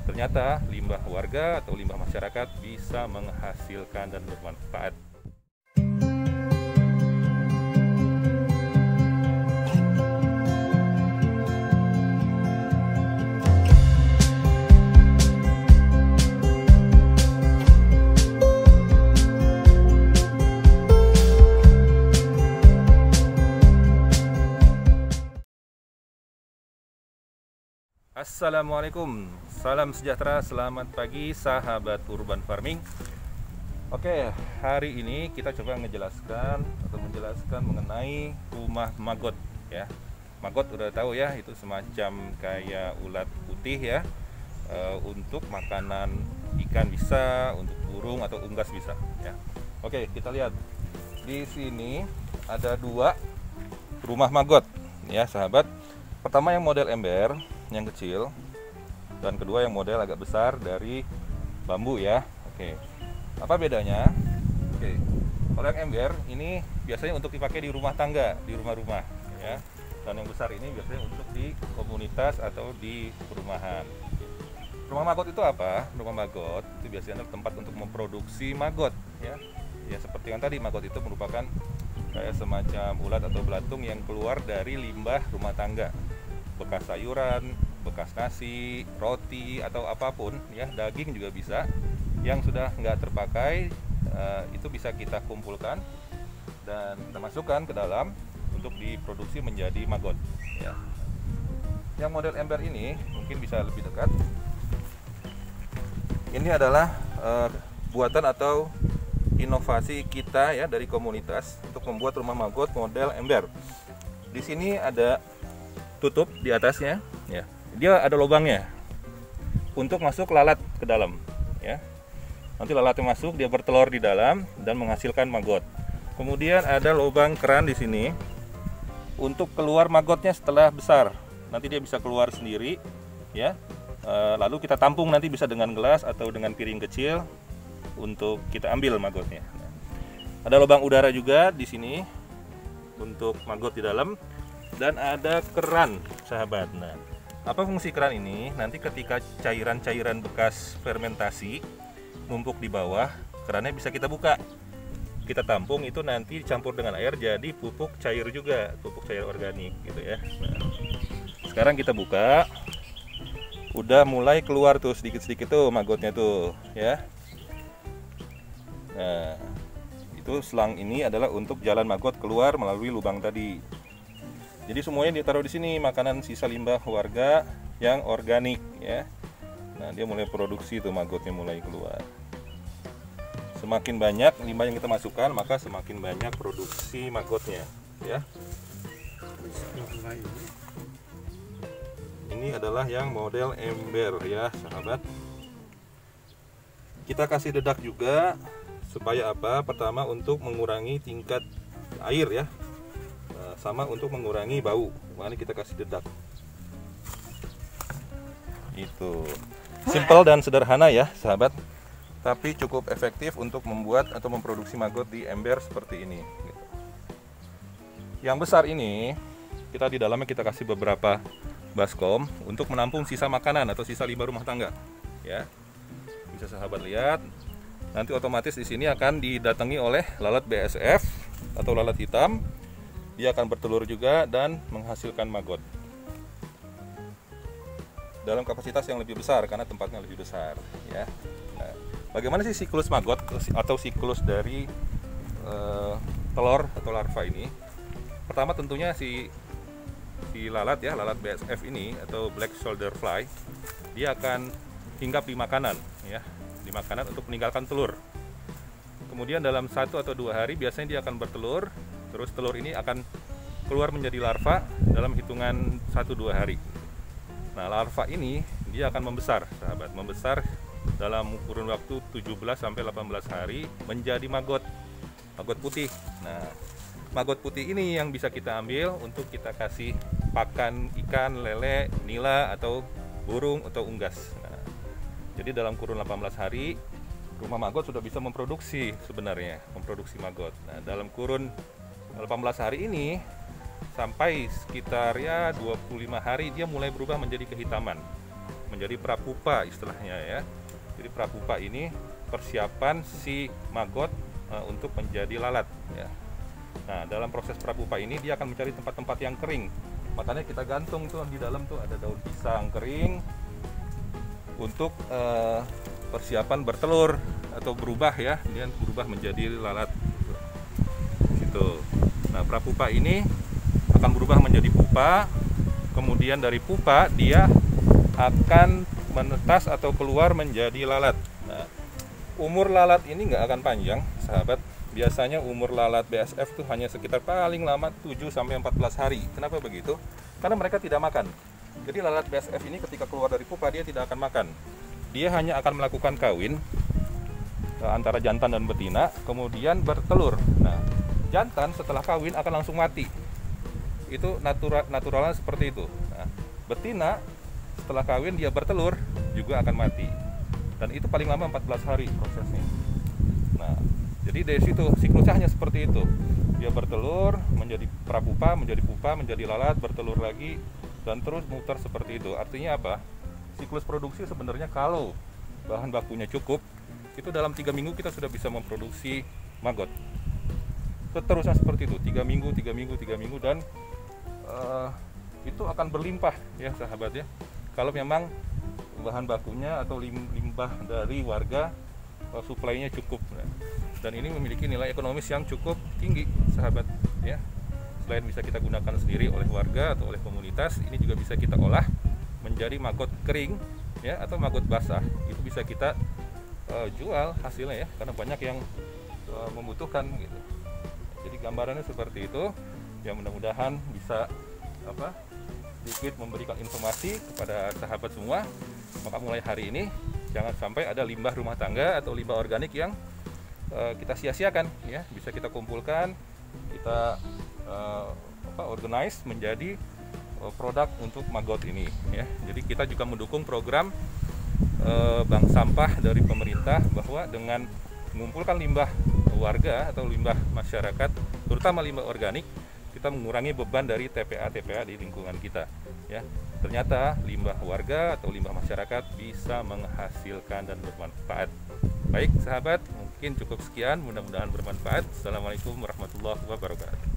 ternyata limbah warga atau limbah masyarakat bisa menghasilkan dan bermanfaat. Assalamualaikum, salam sejahtera, selamat pagi sahabat urban farming. Oke, hari ini kita coba menjelaskan mengenai rumah maggot ya. Maggot udah tahu ya, itu semacam kayak ulat putih ya. Untuk makanan ikan bisa, untuk burung atau unggas bisa ya. Oke, kita lihat di sini ada dua rumah maggot ya sahabat. Pertama yang model ember yang kecil, dan kedua yang model agak besar dari bambu ya. Oke, apa bedanya? Oke, kalau yang ember ini biasanya untuk dipakai di rumah tangga, di rumah-rumah ya, dan yang besar ini biasanya untuk di komunitas atau di perumahan. Rumah maggot itu apa? Rumah maggot itu biasanya tempat untuk memproduksi maggot ya. Ya seperti yang tadi, maggot itu merupakan kayak semacam ulat atau belatung yang keluar dari limbah rumah tangga, bekas sayuran, bekas nasi, roti atau apapun ya, daging juga bisa yang sudah nggak terpakai, itu bisa kita kumpulkan dan kita masukkan ke dalam untuk diproduksi menjadi maggot ya. Yang model ember ini mungkin bisa lebih dekat. Ini adalah buatan atau inovasi kita ya dari komunitas untuk membuat rumah maggot model ember. Di sini ada tutup di atasnya ya, dia ada lubangnya untuk masuk lalat ke dalam ya. Nanti lalatnya masuk, dia bertelur di dalam dan menghasilkan maggot. Kemudian ada lubang keran di sini untuk keluar maggotnya setelah besar, nanti dia bisa keluar sendiri ya. Lalu kita tampung, nanti bisa dengan gelas atau dengan piring kecil untuk kita ambil maggotnya. Ada lubang udara juga di sini untuk maggot di dalam. Dan ada keran sahabat. Nah, apa fungsi keran ini? Nanti ketika cairan-cairan bekas fermentasi numpuk di bawah, kerannya bisa kita buka, kita tampung, itu nanti dicampur dengan air jadi pupuk cair juga, pupuk cair organik gitu ya. Nah, sekarang kita buka, udah mulai keluar tuh sedikit-sedikit tuh maggotnya tuh ya. Nah, itu selang ini adalah untuk jalan maggot keluar melalui lubang tadi. Jadi semuanya ditaruh di sini, makanan sisa limbah warga yang organik ya. Nah, dia mulai produksi tuh, maggotnya mulai keluar. Semakin banyak limbah yang kita masukkan, maka semakin banyak produksi maggotnya ya. Ini adalah yang model ember ya sahabat. Kita kasih dedak juga supaya apa? Pertama untuk mengurangi tingkat air ya, sama untuk mengurangi bau, makanya kita kasih dedak. Itu simple dan sederhana ya sahabat, tapi cukup efektif untuk membuat atau memproduksi maggot di ember seperti ini gitu. Yang besar ini kita di dalamnya kita kasih beberapa baskom untuk menampung sisa makanan atau sisa limbah rumah tangga ya. Bisa sahabat lihat, nanti otomatis di sini akan didatangi oleh lalat BSF atau lalat hitam. Dia akan bertelur juga dan menghasilkan maggot dalam kapasitas yang lebih besar karena tempatnya lebih besar ya. Nah, bagaimana sih siklus maggot atau siklus dari telur atau larva ini? Pertama tentunya si lalat ya, lalat BSF ini atau black shoulder fly, dia akan hinggap di makanan ya, di makanan untuk meninggalkan telur. Kemudian dalam 1 atau 2 hari biasanya dia akan bertelur. Terus telur ini akan keluar menjadi larva dalam hitungan 1-2 hari. Nah, larva ini dia akan membesar, sahabat, membesar dalam kurun waktu 17-18 hari menjadi maggot putih. Nah, maggot putih ini yang bisa kita ambil untuk kita kasih pakan ikan, lele, nila atau burung atau unggas. Nah, jadi dalam kurun 18 hari rumah maggot sudah bisa memproduksi maggot. Nah, dalam kurun 18 hari ini sampai sekitar ya 25 hari dia mulai berubah menjadi kehitaman. menjadi prapupa istilahnya ya. Jadi prapupa ini persiapan si maggot untuk menjadi lalat ya. Nah, dalam proses prapupa ini dia akan mencari tempat-tempat yang kering. Makanya kita gantung tuh di dalam tuh ada daun pisang kering untuk persiapan bertelur atau berubah ya, dia berubah menjadi lalat gitu. Nah, prapupa ini akan berubah menjadi pupa. Kemudian dari pupa dia akan menetas atau keluar menjadi lalat. Nah, umur lalat ini nggak akan panjang, sahabat. Biasanya umur lalat BSF itu hanya sekitar paling lama 7-14 hari. Kenapa begitu? Karena mereka tidak makan. Jadi lalat BSF ini ketika keluar dari pupa dia tidak akan makan. Dia hanya akan melakukan kawin antara jantan dan betina, kemudian bertelur. Nah, jantan setelah kawin akan langsung mati. Itu naturalnya seperti itu. Nah, betina setelah kawin dia bertelur juga akan mati. Dan itu paling lama 14 hari prosesnya. Nah, jadi dari situ siklusnya hanya seperti itu. Dia bertelur, menjadi prapupa, menjadi pupa, menjadi lalat, bertelur lagi, dan terus muter seperti itu. Artinya apa? Siklus produksi sebenarnya kalau bahan bakunya cukup, itu dalam 3 minggu kita sudah bisa memproduksi maggot. Seterusnya seperti itu, 3 minggu, 3 minggu, 3 minggu, dan itu akan berlimpah ya sahabat ya. Kalau memang bahan bakunya atau limbah dari warga suplainya cukup, dan ini memiliki nilai ekonomis yang cukup tinggi sahabat ya. Selain bisa kita gunakan sendiri oleh warga atau oleh komunitas, ini juga bisa kita olah menjadi maggot kering ya, atau maggot basah. Itu bisa kita jual hasilnya ya, karena banyak yang membutuhkan gitu. Jadi gambarannya seperti itu ya. Mudah-mudahan bisa sedikit memberikan informasi kepada sahabat semua. Maka mulai hari ini jangan sampai ada limbah rumah tangga atau limbah organik yang kita sia-siakan ya. Bisa kita kumpulkan, kita organize menjadi produk untuk maggot ini ya. Jadi kita juga mendukung program bank sampah dari pemerintah, bahwa dengan mengumpulkan limbah warga atau limbah masyarakat, terutama limbah organik, kita mengurangi beban dari TPA di lingkungan kita ya. Ternyata limbah warga atau limbah masyarakat bisa menghasilkan dan bermanfaat. Baik sahabat, mungkin cukup sekian, mudah-mudahan bermanfaat. Assalamualaikum warahmatullahi wabarakatuh.